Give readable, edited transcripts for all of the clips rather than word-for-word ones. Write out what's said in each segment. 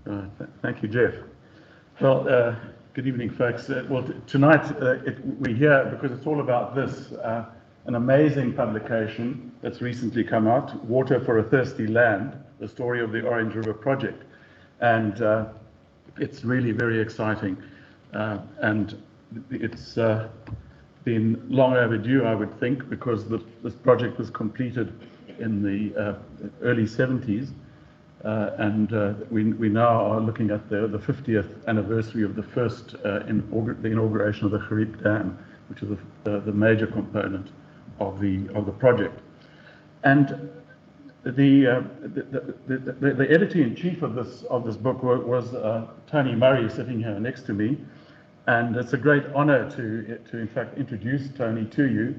Thank you, Jeff. Well, good evening, folks. Tonight we're here because it's all about this, an amazing publication that's recently come out, Water for a Thirsty Land, the story of the Orange River Project. And it's really very exciting. And it's been long overdue, I would think, because this project was completed in the early 70s. We now are looking at the 50th anniversary of the first the inauguration of the Gariep Dam, which is the major component of the project. And the editor-in-chief of this book was Tony Murray, sitting here next to me, and it's a great honour to in fact introduce Tony to you,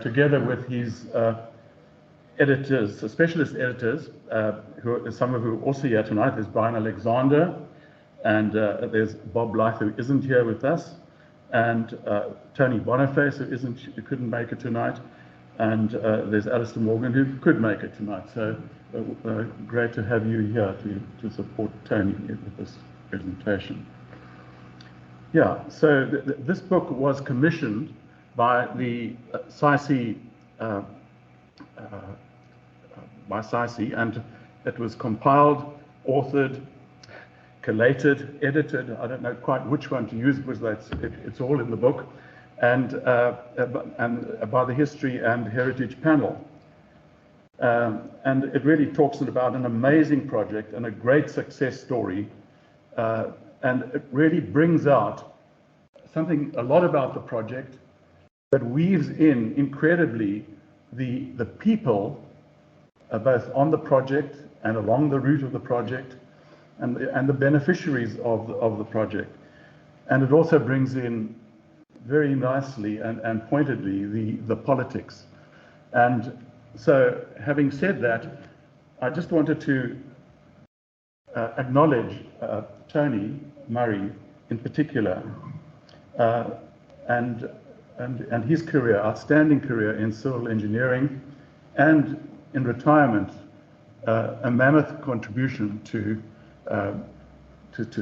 together with his editors, specialist editors, some of who are also here tonight. There's Brian Alexander, and there's Bob Blythe, who isn't here with us, and Tony Boniface, who couldn't make it tonight, and there's Alistair Morgan, who could make it tonight. So great to have you here to support Tony with this presentation. Yeah, so this book was commissioned by the SAICE, by SAICE, and it was compiled, authored, collated, edited. I don't know quite which one to use because it's all in the book, and by the History and Heritage panel. And it really talks about an amazing project and a great success story, and it really brings out a lot about the project, but weaves in incredibly the people, both on the project and along the route of the project, and the beneficiaries of the project. And it also brings in very nicely and pointedly the politics. And so, having said that, I just wanted to acknowledge Tony Murray in particular, and his career, outstanding career in civil engineering, and in retirement, a mammoth contribution to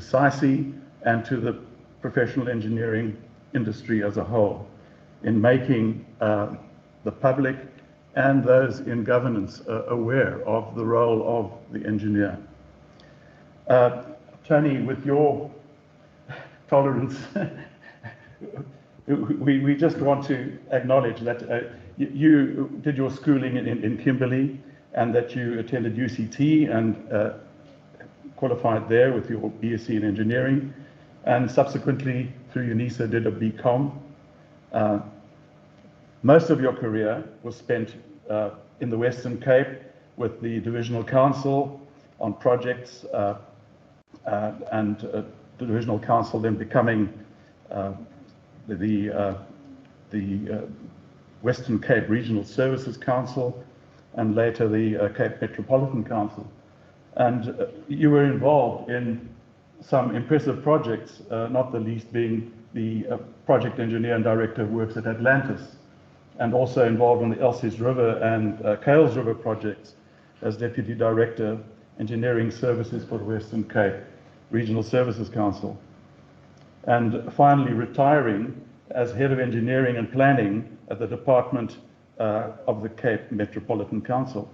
SAICE and to the professional engineering industry as a whole, in making the public and those in governance aware of the role of the engineer. Tony, with your tolerance, we just want to acknowledge that you did your schooling in Kimberley, and that you attended UCT and qualified there with your BSc in engineering, and subsequently through UNISA did a BCom. Most of your career was spent in the Western Cape with the Divisional Council on projects, and the Divisional Council then becoming the Western Cape Regional Services Council, and later the Cape Metropolitan Council. And you were involved in some impressive projects, not the least being the project engineer and director of works at Atlantis, and also involved in the Elsies River and Kales River projects as Deputy Director, Engineering Services for the Western Cape Regional Services Council. And finally retiring as Head of Engineering and Planning at the Department of the Cape Metropolitan Council.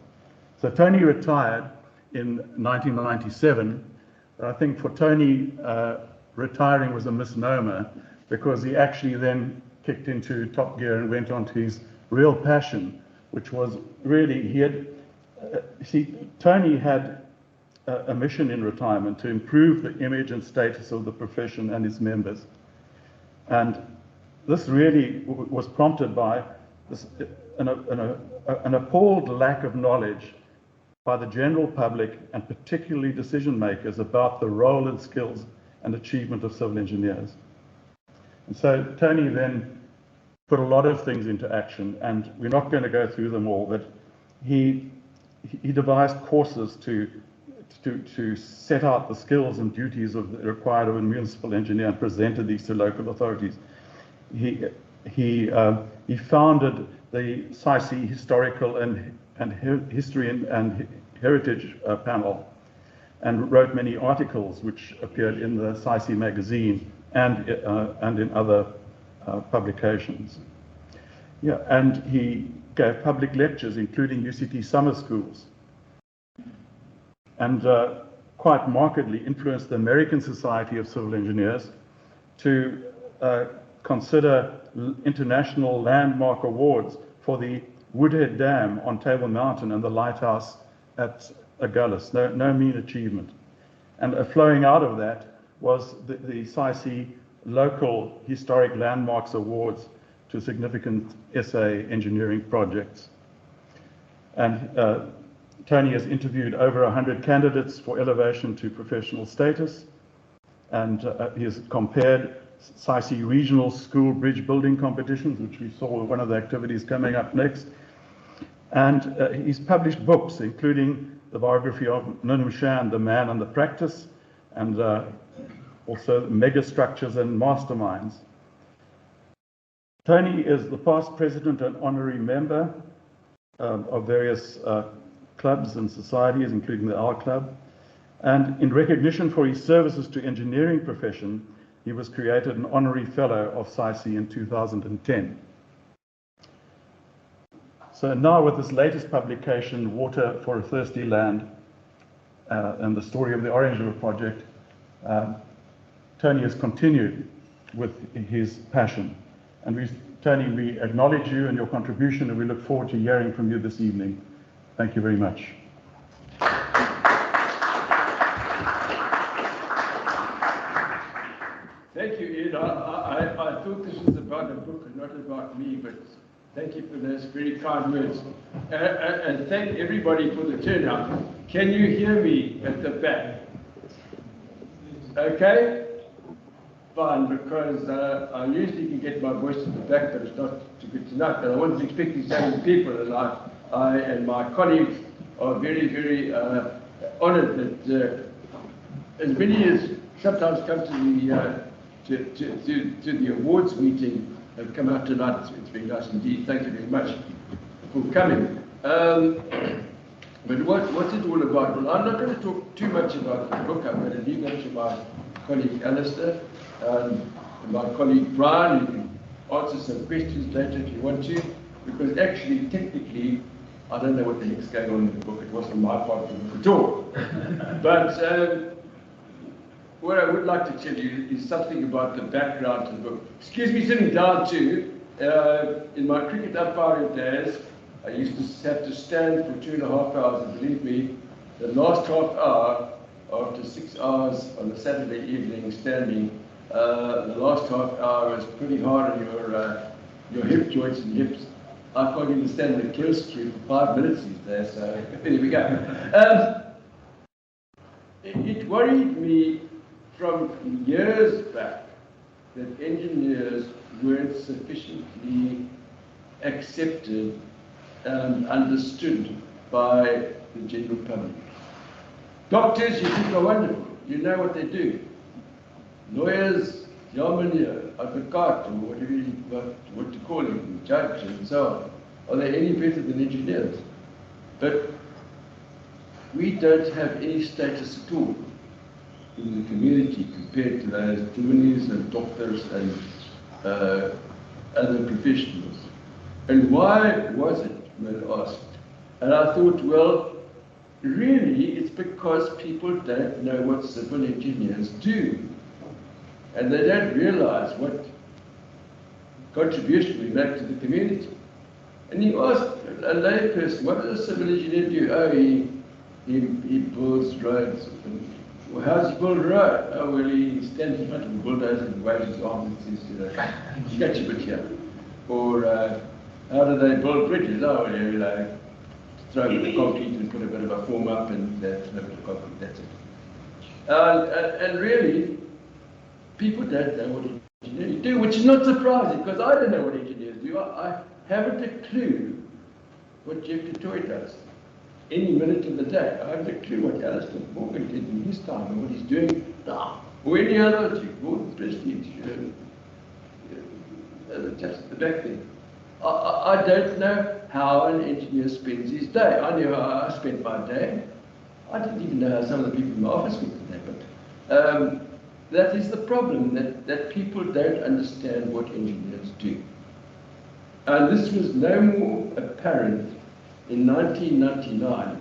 So Tony retired in 1997. I think for Tony, retiring was a misnomer, because he actually then kicked into top gear and went on to his real passion, which was really, Tony had a mission in retirement to improve the image and status of the profession and its members. And this really was prompted by an appalled lack of knowledge by the general public, and particularly decision makers, about the role and skills and achievement of civil engineers. And so Tony then put a lot of things into action, and we're not going to go through them all, but he devised courses to set out the skills and duties required of a municipal engineer, and presented these to local authorities. He founded the SAICE Historical and History and Heritage panel, and wrote many articles which appeared in the SAICE magazine and in other publications. Yeah, and he gave public lectures, including UCT summer schools, and quite markedly influenced the American Society of Civil Engineers to consider international landmark awards for the Woodhead Dam on Table Mountain and the lighthouse at Agulhas. No mean achievement. And flowing out of that was the SAICE local historic landmarks awards to significant SA engineering projects. And Tony has interviewed over 100 candidates for elevation to professional status, and he has compared SAICE regional school bridge building competitions, which we saw were one of the activities coming up next. And he's published books, including the biography of Nunushan, The Man and the Practice, and also Megastructures and Masterminds. Tony is the past president and honorary member of various clubs and societies, including the R Club. And in recognition for his services to engineering profession, he was created an honorary fellow of SAICE in 2010. So now with this latest publication, Water for a Thirsty Land, and the story of the Orange River Project, Tony has continued with his passion. And Tony, we acknowledge you and your contribution, and we look forward to hearing from you this evening. Thank you very much. Thank you, Ed. I thought this was about a book and not about me, but thank you for those very kind words. And thank everybody for the turnout. Can you hear me at the back? Okay? Fine, because I usually can get my voice at the back, but it's not too good tonight. But I wasn't expecting so many people, and I and my colleagues are very, very honoured that as many as sometimes come to the awards meeting have come out tonight. It's been nice indeed. Thank you very much for coming. But what's it all about? Well, I'm not going to talk too much about the book. I'm going to leave that to my colleague Alistair and my colleague Brian, who can answer some questions later if you want to, because actually, technically, I don't know what the heck's going on in the book. It wasn't my part of the book at all. But what I would like to tell you is something about the background to the book. Excuse me sitting down too. In my cricket umpiring days, I used to have to stand for 2.5 hours, and believe me, the last half hour, after 6 hours on a Saturday evening standing, the last half hour was pretty hard on your hip joints and hips. I can't even stand the kill street for 5 minutes these days, so there we go. It worried me from years back that engineers weren't sufficiently accepted and understood by the general public. Doctors, you think are wonderful. You know what they do. Lawyers, Germany, advocate, or whatever what to call them, judge, and so on. Are they any better than engineers? But we don't have any status at all in the community compared to those attorneys and doctors and other professionals. And why was it, when asked? And I thought, well, really, it's because people don't know what civil engineers do. And they don't realize what contribution we make to the community. And you ask a layperson, what does a civil engineer do? Oh, he builds roads. Well, how does he build a road? Oh, well, he stands in front of a bulldozer and waves his arms and says, catch a bit here. Or how do they build bridges? Oh, well, you throw a bit of concrete and put a bit of a form up and throw a bit of concrete, that's it. And really, people don't know what engineers do, which is not surprising, because I don't know what engineers do. I haven't a clue what Jeff DeToy does any minute of the day. I haven't a clue what Alistair Morgan did in his time and what he's doing now, or any other, Gordon Prestige, just the back thing. I don't know how an engineer spends his day. I know how I spend my day. I didn't even know how some of the people in my office got the name, but that is the problem, that people don't understand what engineers do. And this was no more apparent in 1999.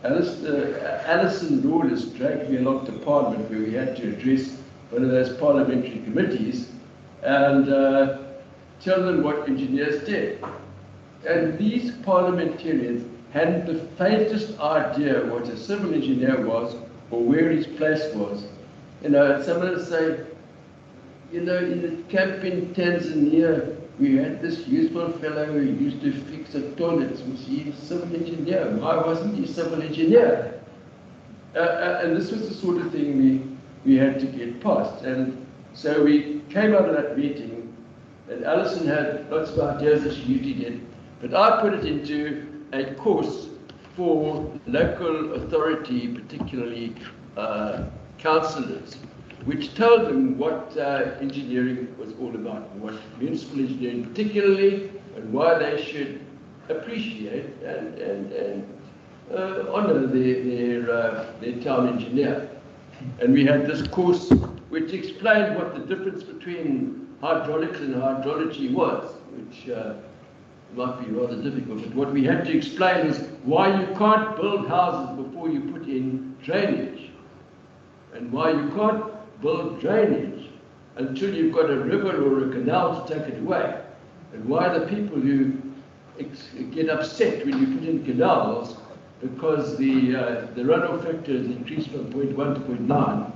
Alison Lawless dragged me along to Parliament, where we had to address one of those parliamentary committees and tell them what engineers did. And these parliamentarians hadn't the faintest idea what a civil engineer was or where his place was. You know, someone would say, you know, in the camp in Tanzania, we had this useful fellow who used to fix the toilets. Was he a civil engineer? Why wasn't he a civil engineer? And this was the sort of thing we had to get past. And so we came out of that meeting, and Alison had lots of ideas, as she usually did, but I put it into a course for local authority, particularly councillors, which told them what engineering was all about, and what municipal engineering particularly, and why they should appreciate and honour their town engineer. And we had this course which explained what the difference between hydraulics and hydrology was, which might be rather difficult, but what we had to explain is why you can't build houses before you put in drainage, and why you can't build drainage until you've got a river or a canal to take it away, and why the people who get upset when you put in canals because the runoff factor is increased from 0.1 to 0.9,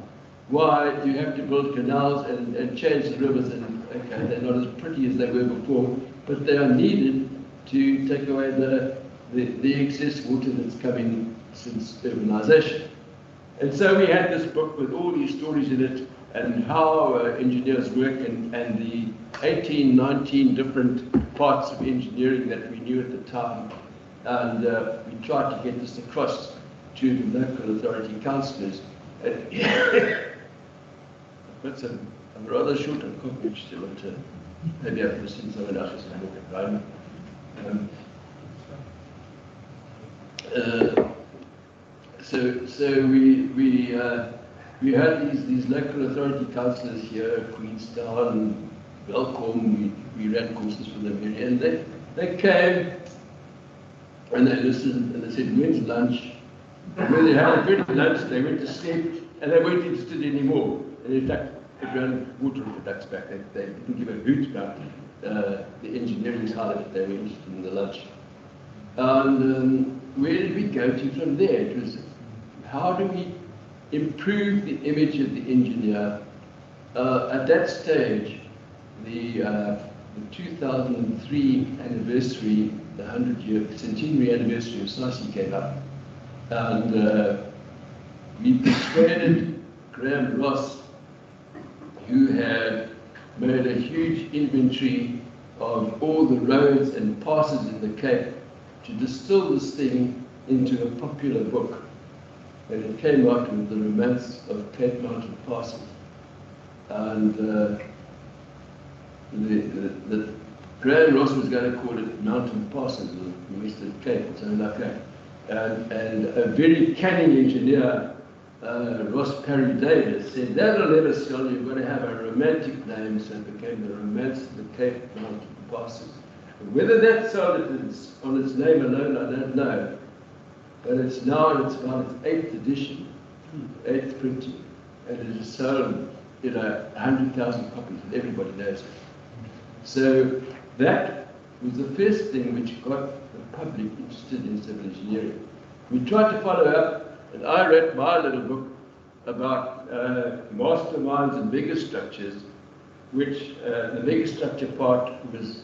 why you have to build canals and change the rivers, and okay, they're not as pretty as they were before, but they are needed to take away the excess water that's coming since urbanization. And so we had this book with all these stories in it, and how engineers work, and the 18, 19 different parts of engineering that we knew at the time. And we tried to get this across to the local authority councillors. I've got some, I'm rather short on coverage still, but maybe I've listened to someone else's book at the moment. So we had these local authority councillors here, Queenstown, Welkom. We ran courses for them here, and they came and they listened and they said, "When's lunch?" And when they had a good lunch, they went to sleep and they weren't interested anymore. And in fact, they ran water off the ducks back. They didn't give a hoot about the engineering side of it. They were interested in the lunch. And where did we go to from there? It was, how do we improve the image of the engineer? At that stage, the 2003 anniversary, the 100-year centenary anniversary of SAICE came up, and we persuaded Graham Ross, who had made a huge inventory of all the roads and passes in the Cape, to distill this thing into a popular book. And it came out with The Romance of Cape Mountain Passes. And the Graham Ross was going to call it Mountain Passes, or the Western Cape, or something like that. And a very canny engineer, Ross Parry Davis, said, "That'll never sell, you've got to have a romantic name," so it became The Romance of the Cape Mountain Passes. Whether that sold it on its name alone, I don't know. But it's now, it's about its 8th edition, 8th printing, and it has sold, 100,000 copies, and everybody knows it. So that was the first thing which got the public interested in civil engineering. We tried to follow up, and I wrote my little book about masterminds and megastructures, which the megastructure part was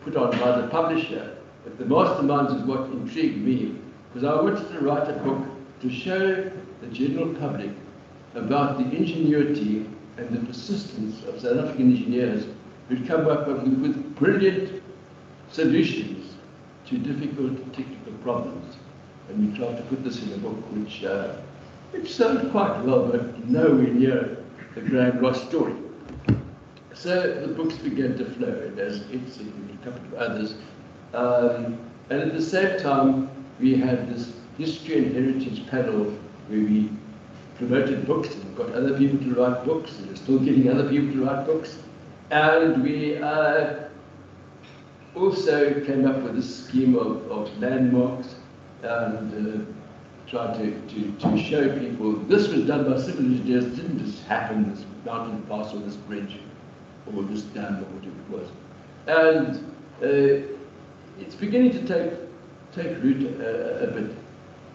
put on by the publisher, but the masterminds is what intrigued me, because I wanted to write a book to show the general public about the ingenuity and the persistence of South African engineers who'd come up with brilliant solutions to difficult technical problems. And we tried to put this in a book which sold quite well, but nowhere near the Graham Ross story. So the books began to flow, and as it's a couple of others. And at the same time, we had this history and heritage panel where we promoted books and got other people to write books, and we're still getting other people to write books. And we also came up with a scheme of landmarks and tried to show people this was done by civil engineers, it didn't just happen, this mountain pass or this bridge or this dam or whatever it was. And it's beginning to take root a bit.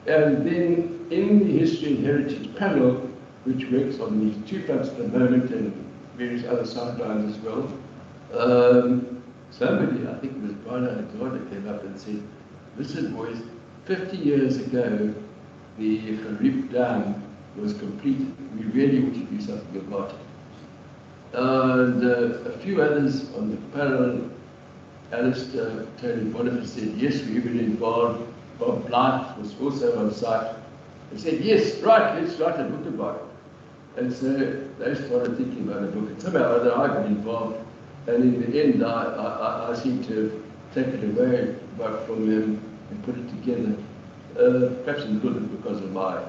And then in the History and Heritage panel, which works on these two fronts at the moment and various other sidelines as well, somebody, I think it was Brian Alexander, came up and said, listen boys, 50 years ago, the Gariep Dam was completed. We really ought to do something about it. And a few others on the panel, Alistair, Tony Boniface said, yes, we were involved. Bob Blythe was also on site and said, yes, right, let's write a book about it. And so they started thinking about a book, and somehow or other I got involved, and in the end I seem to have taken away from them and put it together, perhaps a little bit because of my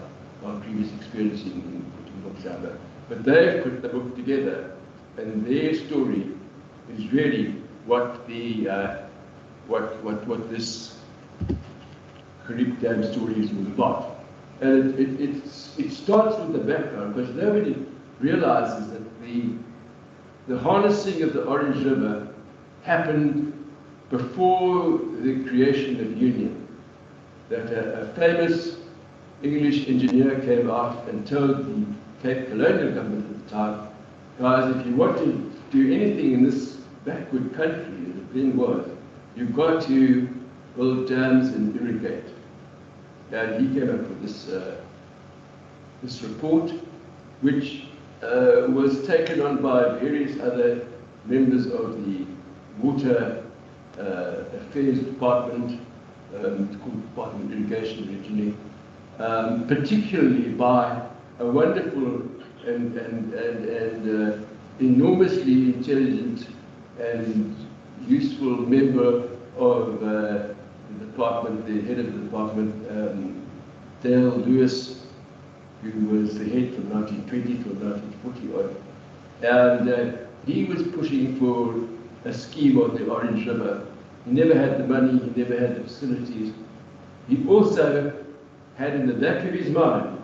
previous experience in putting books out there. But they've put the book together, and their story is really what the what this Gariep Dam story is all about. And it starts with the background, because nobody realizes that the harnessing of the Orange River happened before the creation of Union. That a famous English engineer came out and told the Cape colonial government at the time, guys, if you want to do anything in this backward country, as it then was, you've got to build dams and irrigate. And he came up with this report, which was taken on by various other members of the Water Affairs Department, it's called Department of Irrigation originally, particularly by a wonderful and enormously intelligent and useful member of the department, the head of the department, Dale Lewis, who was the head from 1920 till 1940 on. And he was pushing for a scheme on the Orange River. He never had the money, he never had the facilities. He also had in the back of his mind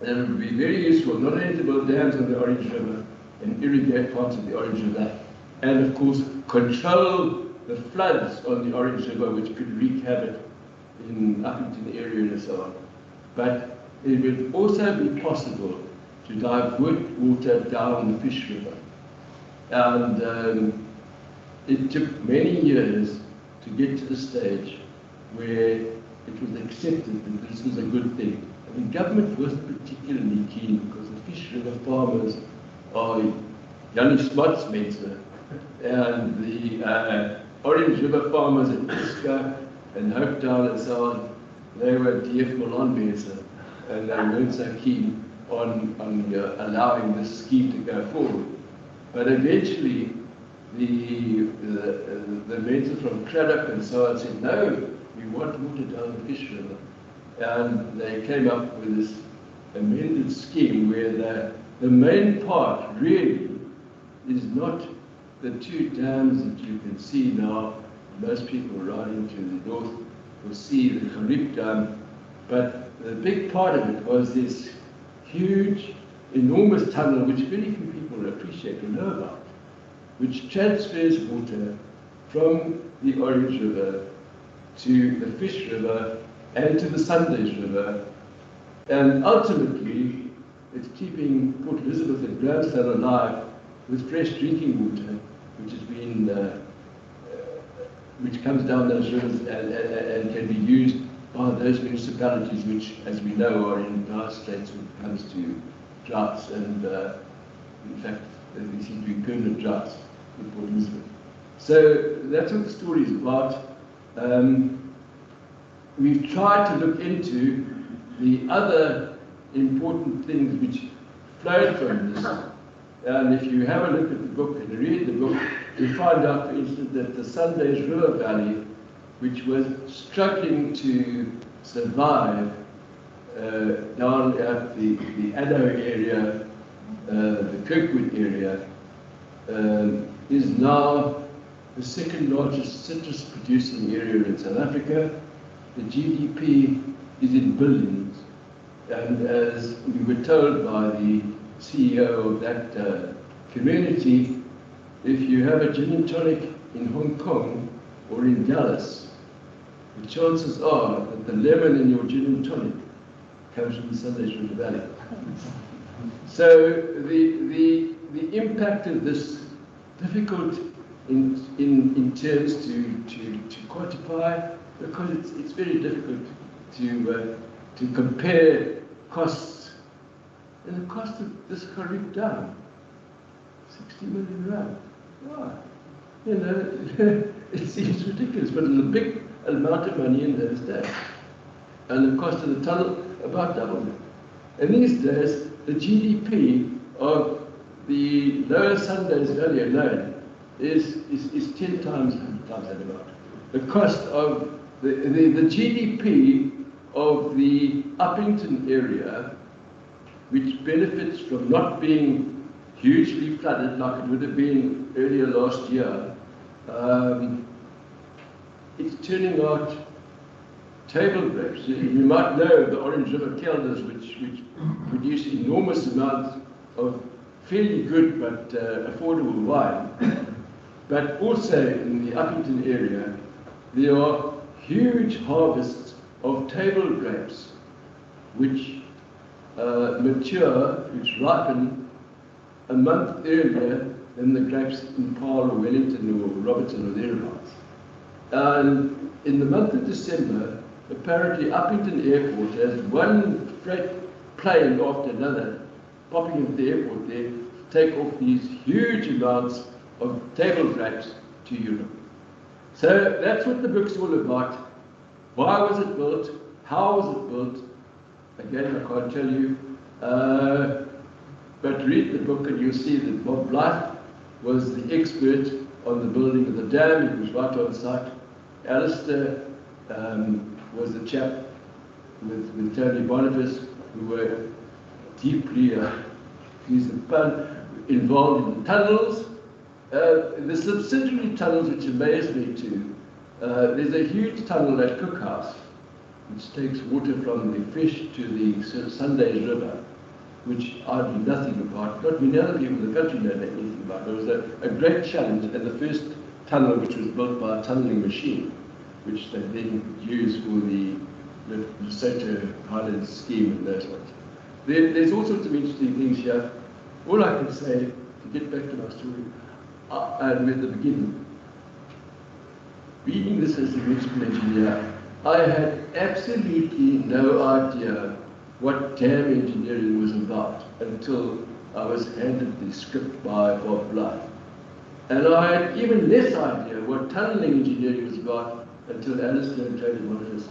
that it would be very useful not only to build dams on the Orange River and irrigate parts of the Orange River, and of course control the floods on the Orange River, which could wreak havoc up into the area and so on. But it would also be possible to divert water down the Fish River. And it took many years to get to the stage where it was accepted that this was a good thing. And the government wasn't particularly keen, because the Fish River farmers are Jannie Smutsmense, and the Orange River farmers at Iska and Hopetown and so on, they were DF Molanbese, and they weren't so keen on allowing this scheme to go forward. But eventually, the men from Craddock and so on said, no, we want water down the Fish River. And they came up with this amended scheme where the main part really is not the two dams that you can see now. Most people riding to the north will see the Gariep Dam, but the big part of it was this huge, enormous tunnel, which very few people appreciate or know about, which transfers water from the Orange River to the Fish River and to the Sundays River, and ultimately it's keeping Port Elizabeth and Grahamstown alive with fresh drinking water, which has been which comes down those rivers and can be used by those municipalities which, as we know, are in dire straits when it comes to droughts, and in fact there seem to be permanent droughts in Port Elizabeth. So that's what the story is about. We've tried to look into the other important things which flowed from this. And if you have a look at the book and read the book, you find out, for instance, that the Sundays River Valley, which was struggling to survive down at the Addo area, the Kirkwood area, is now the second largest citrus producing area in South Africa. The GDP is in billions, and as we were told by the CEO of that community, if you have a gin and tonic in Hong Kong or in Dallas, the chances are that the lemon in your gin and tonic comes from the Sundays River Valley. So the impact of this difficult in terms to quantify, because it's very difficult to compare costs. And the cost of this Gariep Dam, 60 million rand. Wow. You know, it seems ridiculous, but it's a big amount of money in those days. And the cost of the tunnel about doubled. And these days, the GDP of the lower Sundays Valley alone is 10 times that amount. The cost of the GDP of the Uppington area, which benefits from not being hugely flooded like it would have been earlier last year, it's turning out table grapes. You might know the Orange River Kelders, which produce enormous amounts of fairly good but affordable wine. But also in the Uppington area, there are huge harvests of table grapes, which mature, which ripen a month earlier than the grapes in Paarl or Wellington or Robertson or thereabouts. And in the month of December, apparently Uppington Airport has one freight plane after another popping into the airport there to take off these huge amounts of table grapes to Europe. So that's what the book's all about. Why was it built? How was it built? Again, I can't tell you. But read the book and you'll see that Bob Blythe was the expert on the building of the dam. He was right on site. Alistair was the chap with Tony Boniface who were deeply, use the pun, involved in the tunnels. The subsidiary tunnels, which amazed me too. There's a huge tunnel at Cookhouse, which takes water from the fish to the Sundays River, which I knew nothing about. Not many other people in the country know anything about. It was a great challenge, and the first tunnel, which was built by a tunnelling machine, which they then used for the Lesotho Highlands scheme and those ones. There's all sorts of interesting things here. All I can say, to get back to my story, and at the beginning, reading this as an electrical engineer, I had absolutely no idea what dam engineering was about until I was handed the script by Bob Blythe. And I had even less idea what tunnelling engineering was about until Alistair and Tony Boniface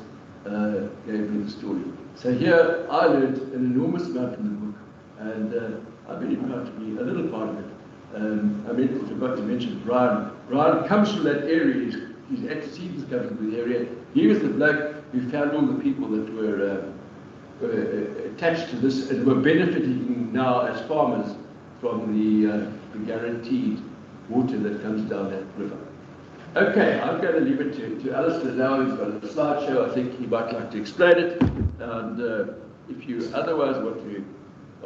gave me the story. So here I learned an enormous amount from the book, and I'm very proud to be a little part of it. I forgot to mention Brian. Brian comes from that area. His antecedents come from the area. He was the bloke who found all the people that were attached to this and were benefiting now as farmers from the guaranteed water that comes down that river. Okay, I'm going to leave it to Alistair now. He's got a slideshow. I think he might like to explain it. And if you otherwise want to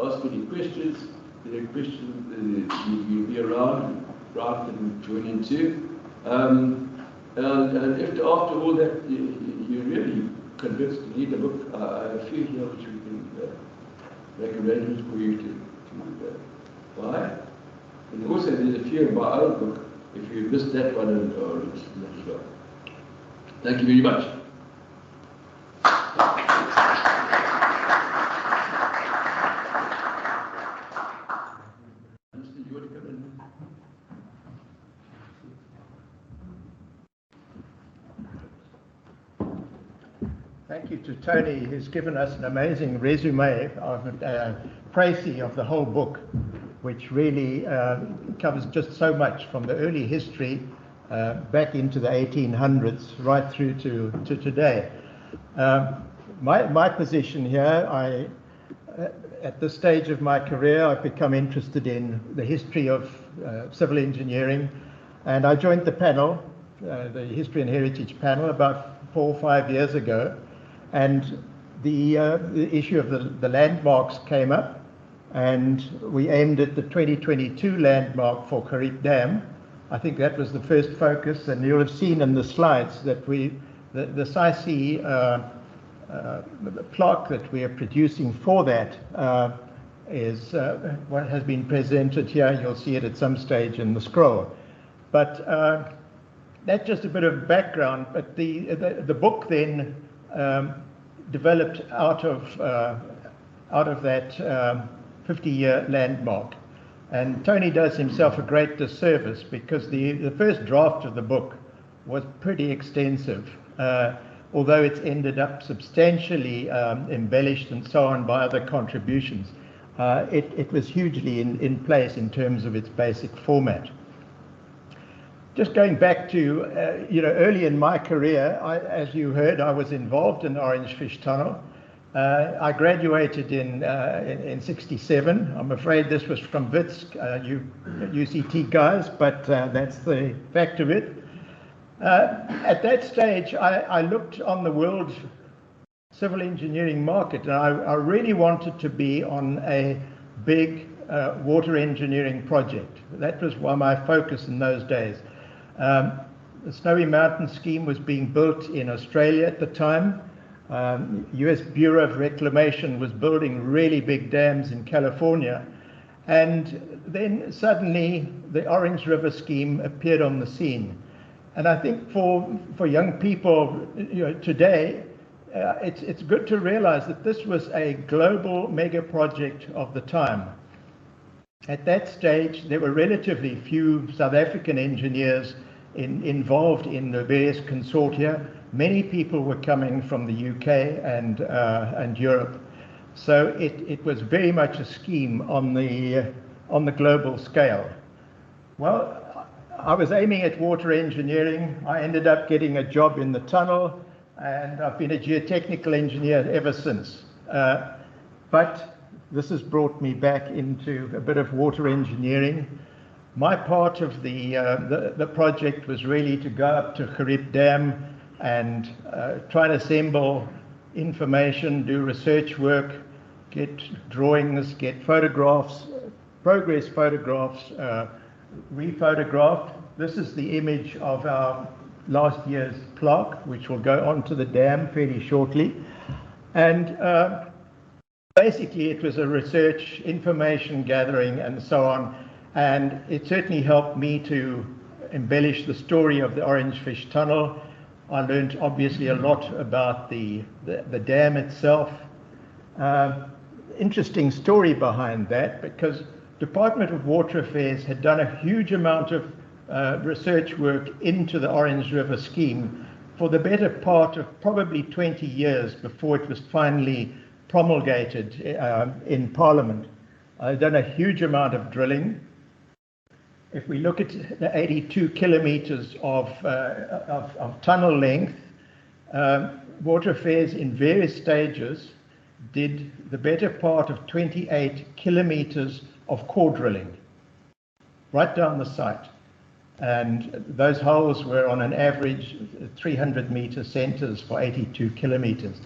ask any questions, there are questions, you'll be around. Brian can join in too. And if after all that you're really convinced to read the book, I have a few here which we can make arrangements for you to buy. And also there's a few in my own book, if you missed that one or listened to that as well. Thank you very much. Thank you to Tony, who's given us an amazing resume of précis of the whole book, which really covers just so much from the early history back into the 1800s right through to today. my position here, at this stage of my career, I've become interested in the history of civil engineering, and I joined the panel, the History and Heritage panel, about 4 or 5 years ago, and the issue of the landmarks came up, and we aimed at the 2022 landmark for Gariep Dam. I think that was the first focus, and you'll have seen in the slides that the SAICE the plaque that we are producing for that is what has been presented here. You'll see it at some stage in the scroll. But that's just a bit of background. But the book then developed out of that 50-year landmark. And Tony does himself a great disservice, because the first draft of the book was pretty extensive. Although it's ended up substantially embellished and so on by other contributions, it was hugely in place in terms of its basic format. Just going back to, early in my career, as you heard, I was involved in Orange Fish Tunnel. I graduated in 67. I'm afraid this was from Wits, you UCT guys, but that's the fact of it. At that stage, I looked on the world civil engineering market, and I really wanted to be on a big water engineering project. That was my focus in those days. The Snowy Mountain scheme was being built in Australia at the time. US Bureau of Reclamation was building really big dams in California. And then suddenly the Orange River scheme appeared on the scene. And I think for young people today, it's good to realize that this was a global mega project of the time. At that stage, there were relatively few South African engineers involved in the various consortia. Many people were coming from the UK and Europe. So it was very much a scheme on the global scale. Well, I was aiming at water engineering. I ended up getting a job in the tunnel, and I've been a geotechnical engineer ever since. But this has brought me back into a bit of water engineering. My part of the project was really to go up to Gariep Dam and try and assemble information, do research work, get drawings, get photographs, progress photographs, rephotographed. This is the image of our last year's plaque, which will go onto the dam fairly shortly. And basically it was a research, information gathering and so on. And it certainly helped me to embellish the story of the Orange Fish Tunnel. I learned obviously a lot about the dam itself. Interesting story behind that, because Department of Water Affairs had done a huge amount of research work into the Orange River scheme for the better part of probably 20 years before it was finally promulgated in Parliament. I've done a huge amount of drilling. If we look at the 82 kilometers of tunnel length, Water Affairs in various stages did the better part of 28 kilometers of core drilling right down the site. And those holes were on an average 300-meter centers for 82 kilometers.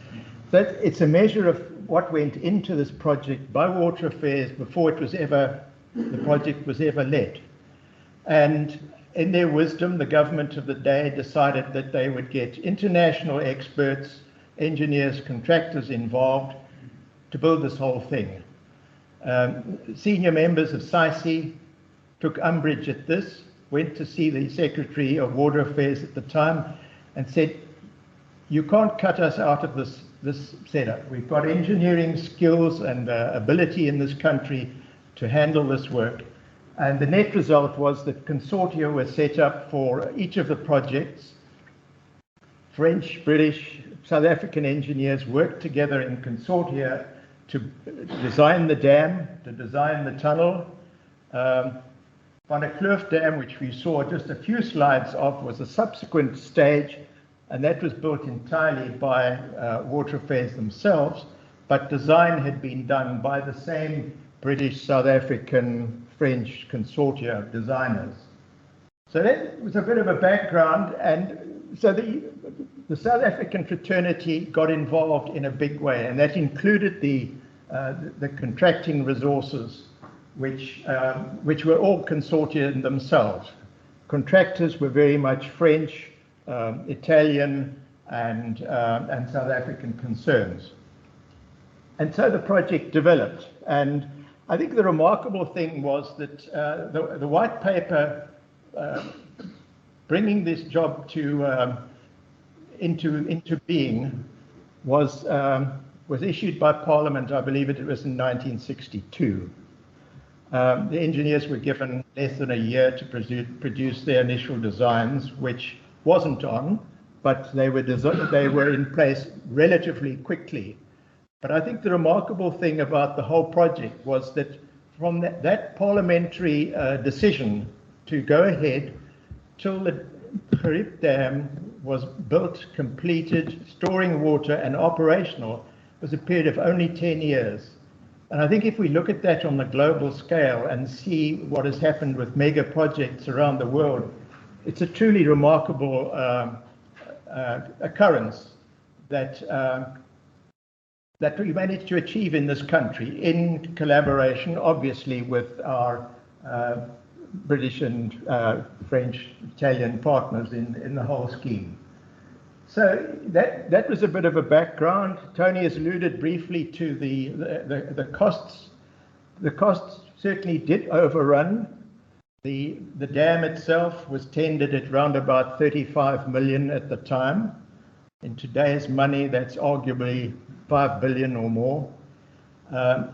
So it's a measure of what went into this project by Water Affairs before the project was ever let. And in their wisdom, the government of the day decided that they would get international experts, engineers, contractors involved to build this whole thing. Senior members of SAICE took umbrage at this, went to see the Secretary of Water Affairs at the time and said, you can't cut us out of this setup. We've got engineering skills and ability in this country to handle this work. And the net result was that consortia were set up for each of the projects. French, British, South African engineers worked together in consortia to design the dam, to design the tunnel. Van der Kloof Dam, which we saw just a few slides of, was a subsequent stage, and that was built entirely by Water Affairs themselves, but design had been done by the same British, South African, French consortia of designers. So that was a bit of a background, and so the South African fraternity got involved in a big way, and that included the contracting resources, which were all consortia in themselves. Contractors were very much French, Italian, and South African concerns. And so the project developed, and I think the remarkable thing was that the white paper bringing this job into being was issued by Parliament. I believe it was in 1962. The engineers were given less than a year to produce their initial designs, which wasn't on, but they were in place relatively quickly. But I think the remarkable thing about the whole project was that from that parliamentary decision to go ahead till the Gariep Dam was built, completed, storing water and operational, was a period of only 10 years. And I think if we look at that on the global scale and see what has happened with mega projects around the world, it's a truly remarkable occurrence that we managed to achieve in this country in collaboration, obviously, with our British and French, Italian partners in the whole scheme. So that was a bit of a background. Tony has alluded briefly to the costs. The costs certainly did overrun. The dam itself was tendered at around about 35 million at the time. In today's money, that's arguably 5 billion or more.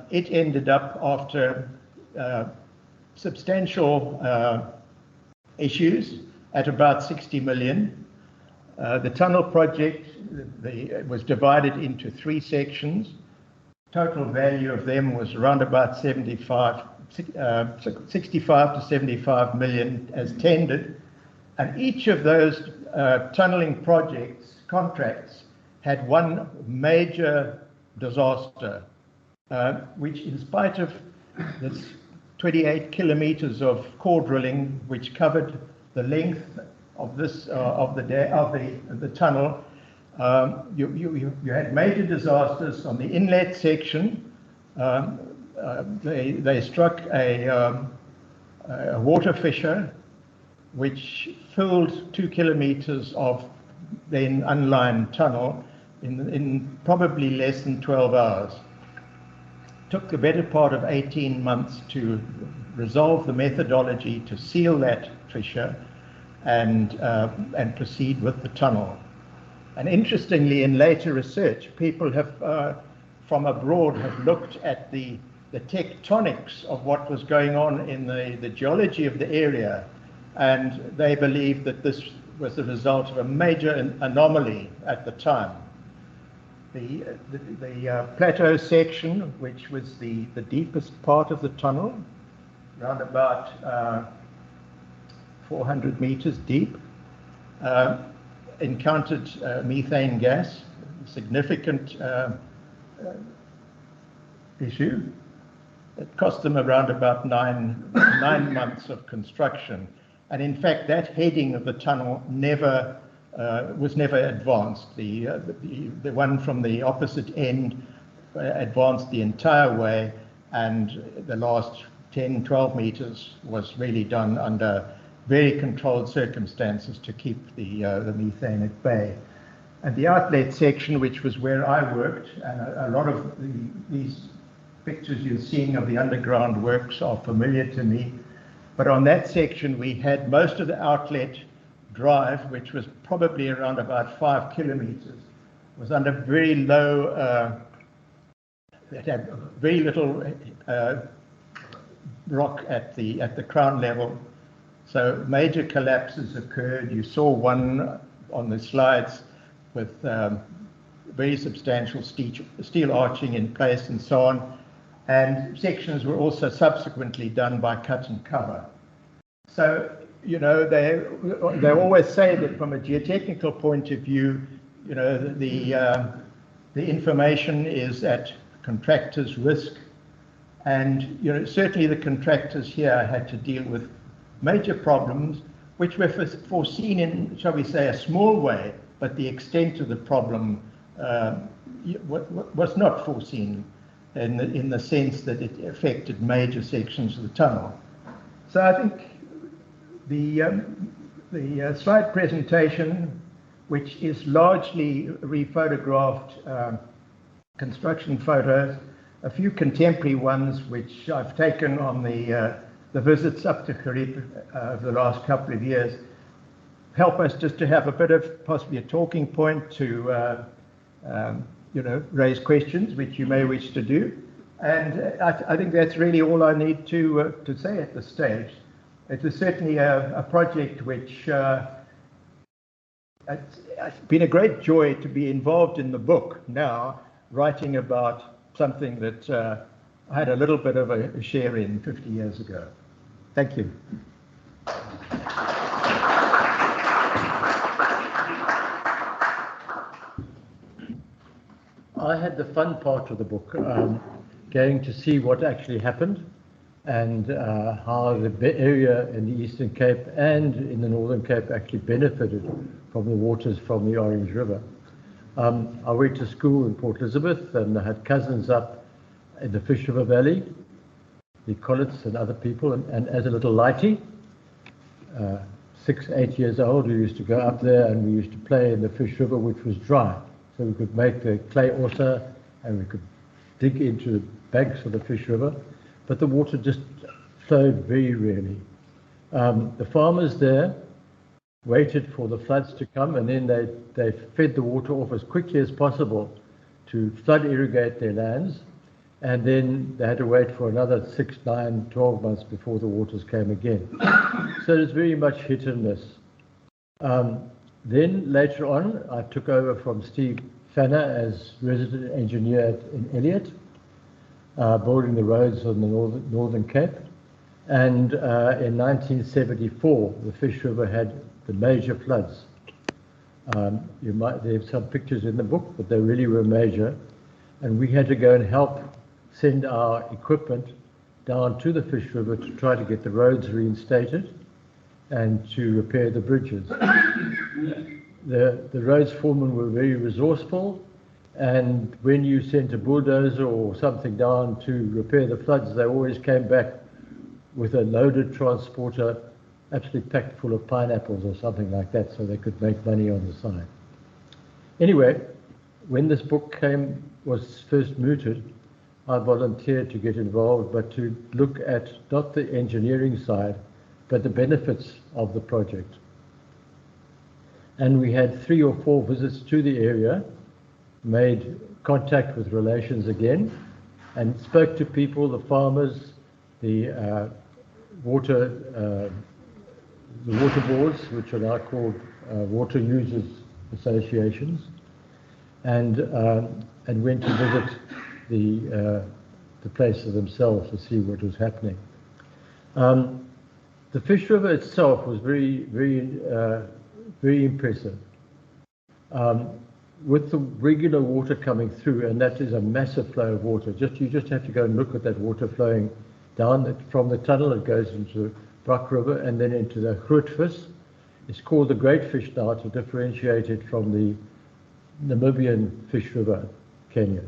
It ended up after substantial issues at about 60 million. The tunnel project was divided into 3 sections. Total value of them was around about 65 to 75 million as tendered. And each of those tunneling contracts had one major disaster, which, in spite of this 28 kilometers of core drilling, which covered the length of this of the tunnel, you had major disasters on the inlet section. They struck a water fissure, which filled 2 kilometers of then unlined tunnel in probably less than 12 hours. Took the better part of 18 months to resolve the methodology to seal that fissure and proceed with the tunnel. And interestingly, in later research, people have from abroad have looked at the tectonics of what was going on in the geology of the area, and they believe that this was the result of a major anomaly at the time. The plateau section, which was the deepest part of the tunnel, around about 400 meters deep, encountered methane gas, a significant issue. It cost them around about nine months of construction. And in fact, that heading of the tunnel was never advanced. The one from the opposite end advanced the entire way, and the last 10, 12 meters was really done under very controlled circumstances to keep the methane at bay. And the outlet section, which was where I worked, and a lot of these pictures you're seeing of the underground works are familiar to me, but on that section we had most of the outlet drive, which was probably around about 5 kilometers, was under very low, it had very little rock at the crown level. So major collapses occurred. You saw one on the slides with very substantial steel arching in place and so on. And sections were also subsequently done by cut and cover. So you know, they always say that from a geotechnical point of view, you know, the information is at contractors' risk, and you know, certainly the contractors here had to deal with major problems which were foreseen in, shall we say, a small way, but the extent of the problem was not foreseen in the sense that it affected major sections of the tunnel. So I think the slide presentation, which is largely rephotographed construction photos, a few contemporary ones which I've taken on the visits up to Gariep over the last couple of years, help us just to have a bit of possibly a talking point to you know, raise questions which you may wish to do. And I think that's really all I need to say at this stage. It was certainly a project which it's been a great joy to be involved in the book now, writing about something that I had a little bit of a share in 50 years ago. Thank you. I had the fun part of the book, going to see what actually happened and how the area in the Eastern Cape and in the Northern Cape actually benefited from the waters from the Orange River. I went to school in Port Elizabeth and I had cousins up in the Fish River Valley, the Collets and other people, and as a little lighty, 6, 8 years old, we used to go up there and we used to play in the Fish River, which was dry. So we could make the clay orsa and we could dig into the banks of the Fish River, but the water just flowed very rarely. The farmers there waited for the floods to come, and then they fed the water off as quickly as possible to flood irrigate their lands, and then they had to wait for another 6, 9, 12 months before the waters came again. So it's very much hit and miss. Then later on, I took over from Steve Fanner as resident engineer in Elliot, building the roads on the Northern Cape. And in 1974, the Fish River had the major floods. There's some pictures in the book, but they really were major. And we had to go and help send our equipment down to the Fish River to try to get the roads reinstated and to repair the bridges. The roads foremen were very resourceful, and when you sent a bulldozer or something down to repair the floods, they always came back with a loaded transporter absolutely packed full of pineapples or something like that, so they could make money on the side. Anyway, when this book was first mooted, I volunteered to get involved, but to look at not the engineering side, but the benefits of the project. And we had 3 or 4 visits to the area, made contact with relations again, and spoke to people, the farmers, the water boards, which are now called water users associations, and went to visit the places themselves to see what was happening. The Fish River itself was very, very impressive. With the regular water coming through, and that is a massive flow of water. You just have to go and look at that water flowing down from the tunnel. It goes into the Brock River and then into the Grootvis. It's called the Great Fish now to differentiate it from the Namibian Fish River Canyon.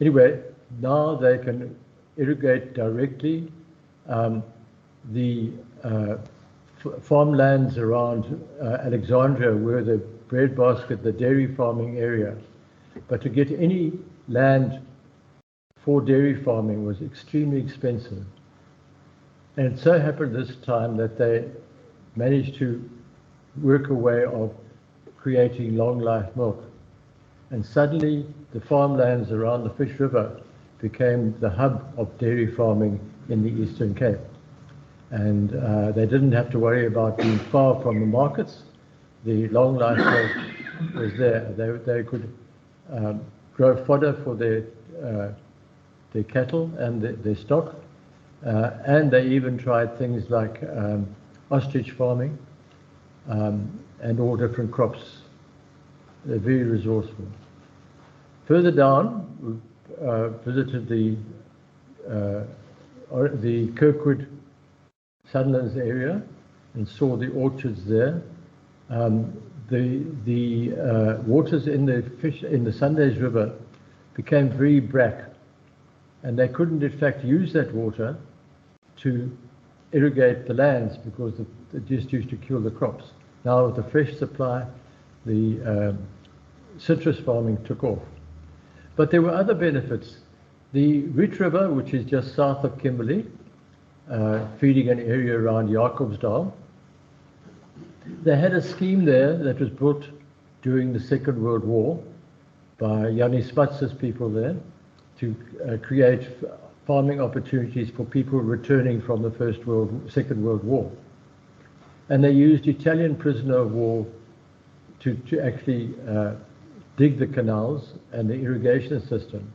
Anyway, now they can irrigate directly the farmlands around Alexandria were the breadbasket, the dairy farming area. But to get any land for dairy farming was extremely expensive. And it so happened this time that they managed to work a way of creating long life milk. And suddenly the farmlands around the Fish River became the hub of dairy farming in the Eastern Cape. And they didn't have to worry about being far from the markets. The long life milk was there. They could grow fodder for their cattle and their stock. And they even tried things like ostrich farming, and all different crops. They're very resourceful. Further down, we visited the Kirkwood Sunlands area and saw the orchards there. The waters in the Sundays River became very brack, and they couldn't in fact use that water to irrigate the lands because it just used to kill the crops. Now with the fresh supply, the citrus farming took off. But there were other benefits. The Riet River, which is just south of Kimberley, feeding an area around Jacobsdal, they had a scheme there that was built during the Second World War by Jannie Smuts's people there to create farming opportunities for people returning from the Second World War. And they used Italian prisoner of war to actually dig the canals and the irrigation system.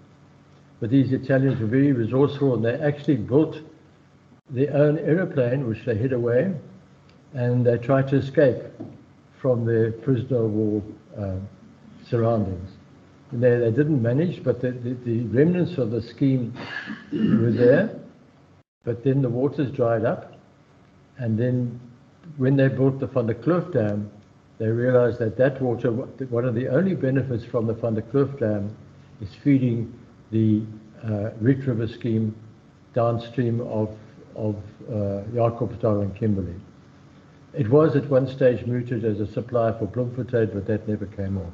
But these Italians were very resourceful, and they actually built their own aeroplane, which they hid away, and they tried to escape from their prisoner of war surroundings. And they didn't manage, but the remnants of the scheme were there. But then the waters dried up, and then when they built the Van der Kloof Dam, they realized that water, one of the only benefits from the Van der Kloof Dam is feeding the Riet River scheme downstream of Jacobsdal and Kimberley. It was at one stage mooted as a supply for Bloemfontein, but that never came off.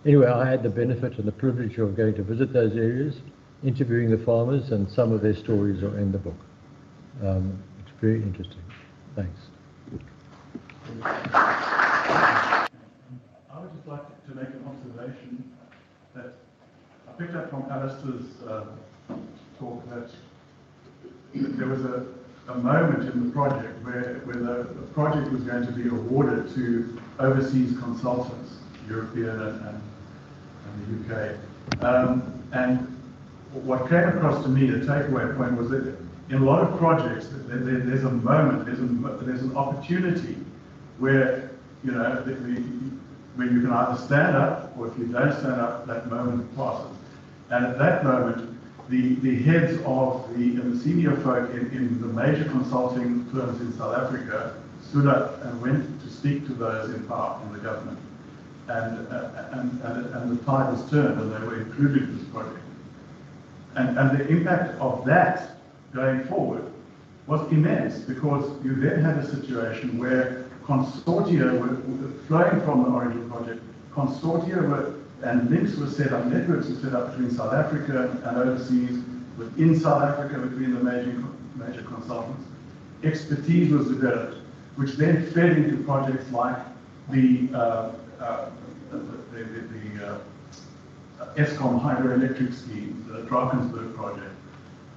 Anyway, I had the benefit and the privilege of going to visit those areas, interviewing the farmers, and some of their stories are in the book. It's very interesting. Thanks. I would just like to make an observation that I picked up from Alistair's talk that there was a moment in the project where the project was going to be awarded to overseas consultants, European and the UK. And what came across to me, the takeaway point, was that in a lot of projects, there's a moment, there's an opportunity where, you know, when you can either stand up, or if you don't stand up, that moment passes. And at that moment, the heads of the senior folk in the major consulting firms in South Africa stood up and went to speak to those in power in the government. And the tide was turned, and they were included in this project. And the impact of that going forward was immense, because you then had a situation where consortia were flowing from the origin project, and links were set up, networks were set up between South Africa and overseas, within South Africa between the major consultants. Expertise was developed, which then fed into projects like the Eskom hydroelectric scheme, the Drakensberg project.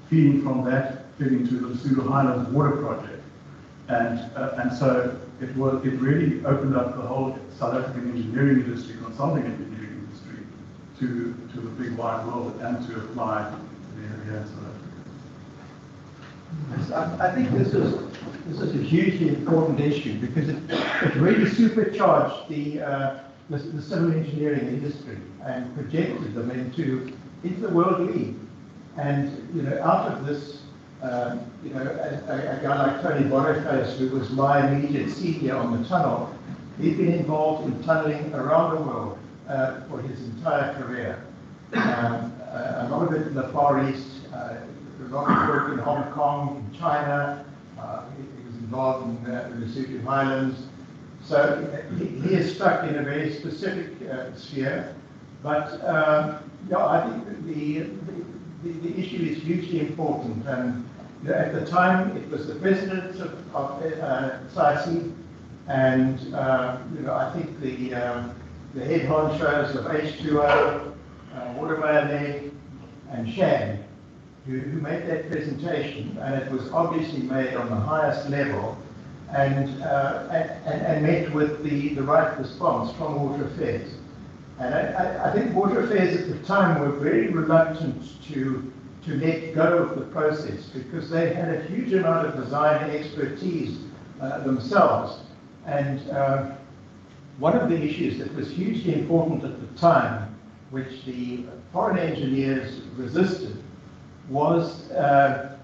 Feeding from that, feeding to the Lesotho Highlands water project. And so it really opened up the whole South African engineering industry, consulting engineering industry, to the big wide world, and to apply here in South Africa. I think this is a hugely important issue, because it really supercharged the civil engineering industry and projected them into the world league. And out of this, a guy like Tony Boniface, who was my immediate senior on the tunnel, he'd been involved in tunneling around the world for his entire career. A lot of it in the Far East, a lot of work in Hong Kong, in China. He was involved in the Lesotho Highlands. So he is stuck in a very specific sphere. But I think the issue is hugely important. And at the time, it was the president of SAICE, and I think the head honchos of H2O, Watermeyer and Shan, who made that presentation, and it was obviously made on the highest level, and met with the right response from Water Affairs. And I think Water Affairs at the time were very reluctant to let go of the process, because they had a huge amount of design expertise themselves. And one of the issues that was hugely important at the time, which the foreign engineers resisted, was to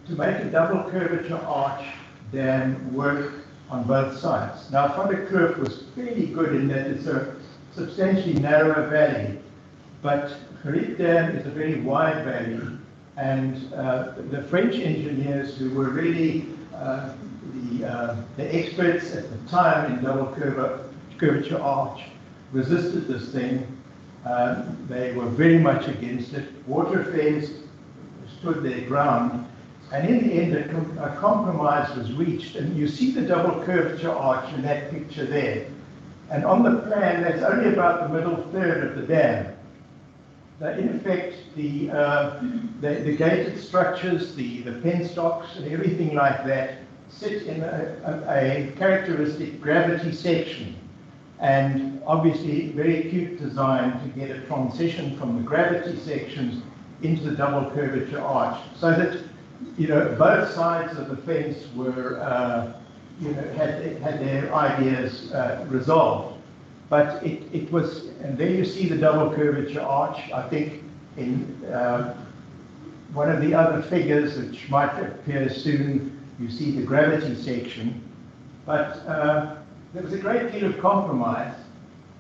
make a double curvature arch dam work on both sides. Now, Kloof was fairly good in that it's a substantially narrower valley, but Gariep Dam is a very wide valley, and the French engineers, who were really the experts at the time in double curvature arch, resisted this thing. They were very much against it. Water affairs stood their ground, and in the end a compromise was reached, and you see the double curvature arch in that picture there. And on the plan, that's only about the middle third of the dam. In effect, the gated structures, the penstocks and everything like that sit in a characteristic gravity section, and obviously very acute design to get a transition from the gravity sections into the double curvature arch, so that both sides of the fence were had their ideas resolved. But it was, and there you see the double curvature arch. I think in one of the other figures, which might appear soon, you see the gravity section. But there was a great deal of compromise.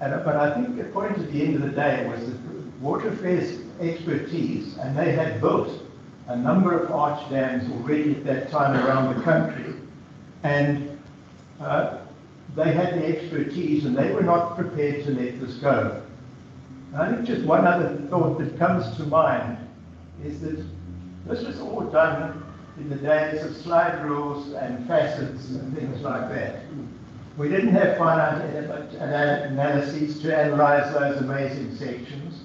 But I think, according to the end of the day, it was the water affairs expertise, and they had built a number of arch dams already at that time around the country, and they had the expertise, and they were not prepared to let this go. And I think just one other thought that comes to mind is that this was all done in the days of slide rules and facets and things like that. We didn't have finite element analyses to analyze those amazing sections.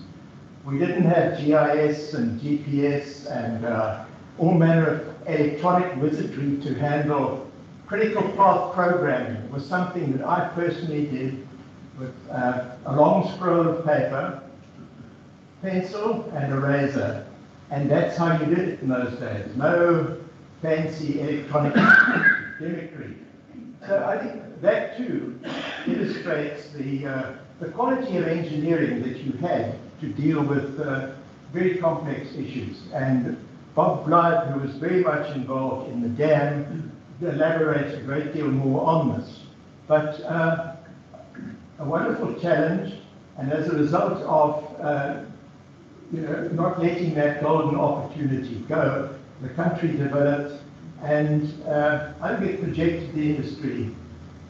We didn't have GIS and GPS and all manner of electronic wizardry to handle critical path programming. It was something that I personally did with a long scroll of paper, pencil and eraser. And that's how you did it in those days. No fancy electronic gimmickry. So I think that too illustrates the quality of engineering that you had to deal with very complex issues. And Bob Blythe, who was very much involved in the dam, elaborates a great deal more on this. But a wonderful challenge, and as a result of not letting that golden opportunity go, the country developed, and I think it projected the industry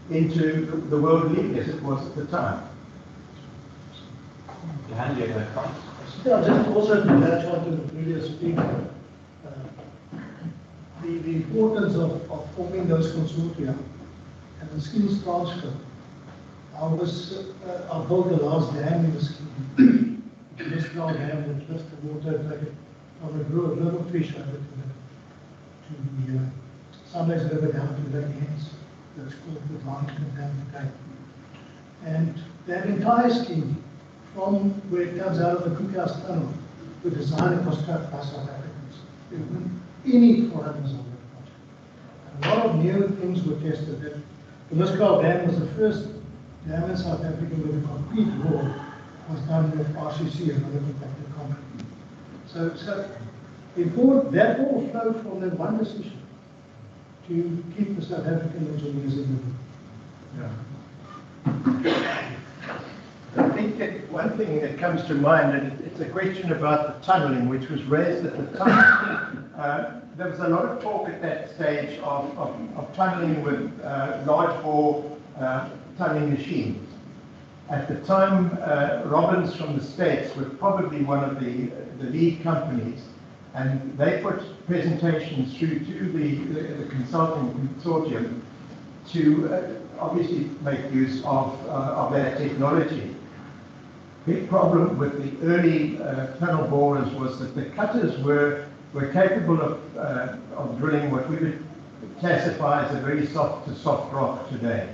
into the world league as it was at the time. Johan, you have a comment? Yeah, just also to latch on to the previous speaker, the importance of forming those consortia and the skills transfer. I built the last dam in the scheme. This now dam that lifts the water from the river fish over to the Sundays River down to the ends. That's called the Drakensberg Hydropower. And that entire scheme, from where it comes out of the Cookhouse Tunnel, were designed and constructed by South Africans. There weren't any foreigners on that project. A lot of new things were tested. The Liscard Dam was the first dam in South Africa where the concrete wall was done with RCC and other compacted concrete. So important, that all flowed from that one decision to keep the South African engineers in the room. I think that one thing that comes to mind, and it's a question about the tunnelling, which was raised at the time. There was a lot of talk at that stage of tunnelling with large bore tunnelling machines. At the time, Robbins from the States were probably one of the lead companies, and they put presentations through to the consulting consortium to obviously make use of that technology. Big problem with the early tunnel borers was that the cutters were capable of drilling what we would classify as a very soft to soft rock today,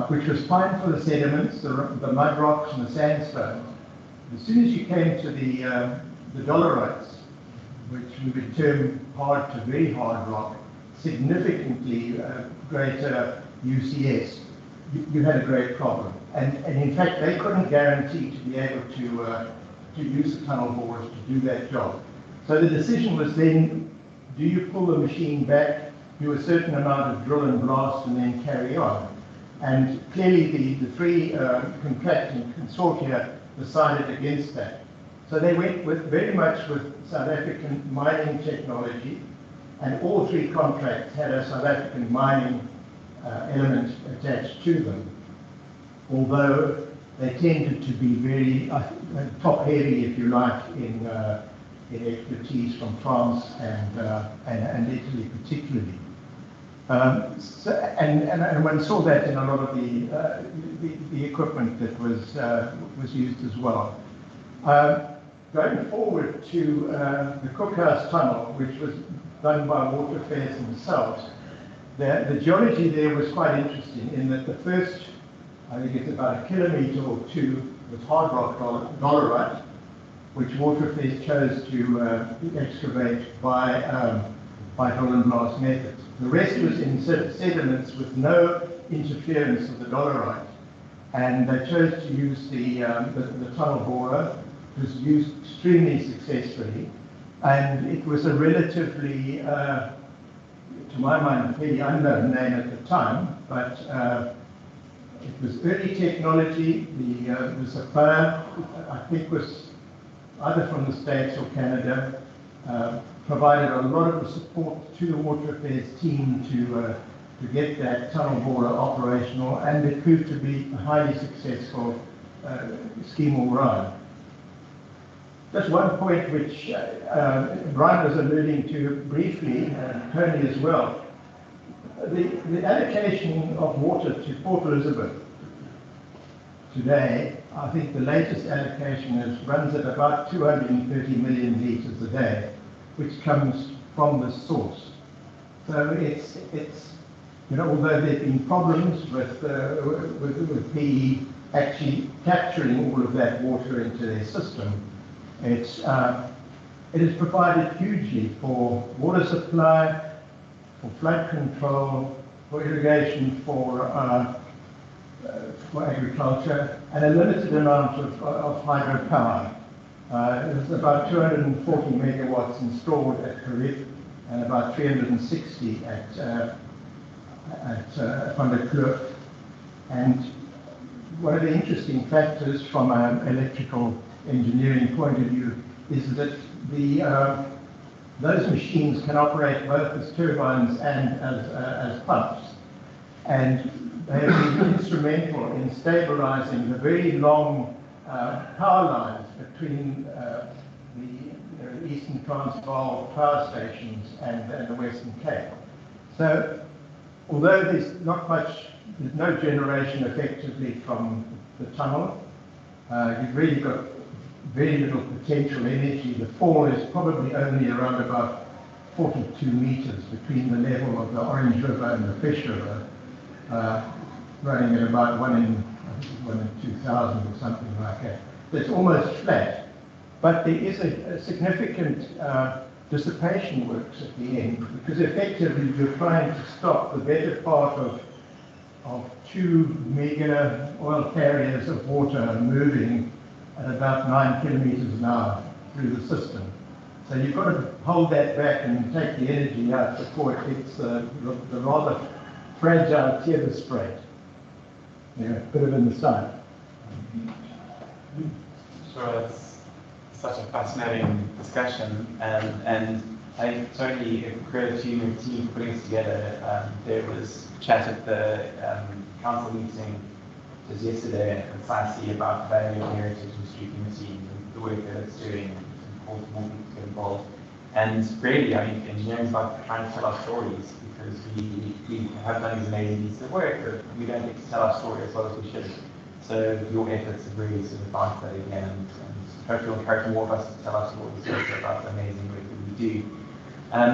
which was fine for the sediments, the mud rocks and the sandstones. As soon as you came to the dolerites, which we would term hard to very hard rock, significantly greater UCS, you had a great problem. And in fact, they couldn't guarantee to be able to use the tunnel borers to do that job. So the decision was then, do you pull the machine back, do a certain amount of drill and blast, and then carry on? And clearly the three contracting consortia decided against that. So they went very much with South African mining technology, and all three contracts had a South African mining element attached to them, although they tended to be very top-heavy, if you like, in expertise from France and Italy particularly. And one saw that in a lot of the equipment that was used as well. Going forward to the Cookhouse Tunnel, which was done by Water Affairs themselves, the geology there was quite interesting in that the first, I think it's about a kilometre or two, was hard rock dolerite, which Water Affairs chose to excavate by drill and blast methods. The rest was in sediments with no interference of the dolerite, and they chose to use the tunnel borer. It was used extremely successfully, and it was a relatively, to my mind, fairly unknown name at the time, but it was early technology. The supplier, I think, was either from the States or Canada, provided a lot of the support to the Water Affairs team to get that tunnel borer operational, and it proved to be a highly successful scheme all round. Just one point which Brian was alluding to briefly, and Tony as well. The allocation of water to Port Elizabeth today, I think the latest allocation runs at about 230 million litres a day, which comes from the source. So it's although there have been problems with PE actually capturing all of that water into their system, it has provided hugely for water supply, for flood control, for irrigation, for agriculture, and a limited amount of hydropower. There's about 240 megawatts installed at Gariep and about 360 at Van der Kloof. And one of the interesting factors from an electrical engineering point of view is that those machines can operate both as turbines and as pumps. And they have been instrumental in stabilizing the very long power lines between the Eastern Transvaal power stations and the Western Cape. So, although there's no generation effectively from the tunnel, you've really got very little potential energy. The fall is probably only around about 42 meters between the level of the Orange River and the Fish River, running at about 1 in 2,000 or something like that. So it's almost flat, but there is a significant dissipation works at the end, because effectively you're trying to stop the better part of 2 mega oil carriers of water moving at about 9 kilometers an hour through the system. So you've got to hold that back and take the energy out before it hits the rather fragile tether spray. Yeah, put it in the sun. Sure, it's such a fascinating discussion, and I totally credit to you and your team putting this together. There was chat at the council meeting just yesterday at SAICE about the value of heritage and street committee and the work that it's doing, and calls for more people to get involved. And really, I mean, engineering is about trying to tell our stories, because we have done these amazing pieces of work, but we don't get to tell our story as well as we should. So your efforts have really sort of advanced that again, and hopefully will encourage more of us to tell our stories also about the amazing work that we do.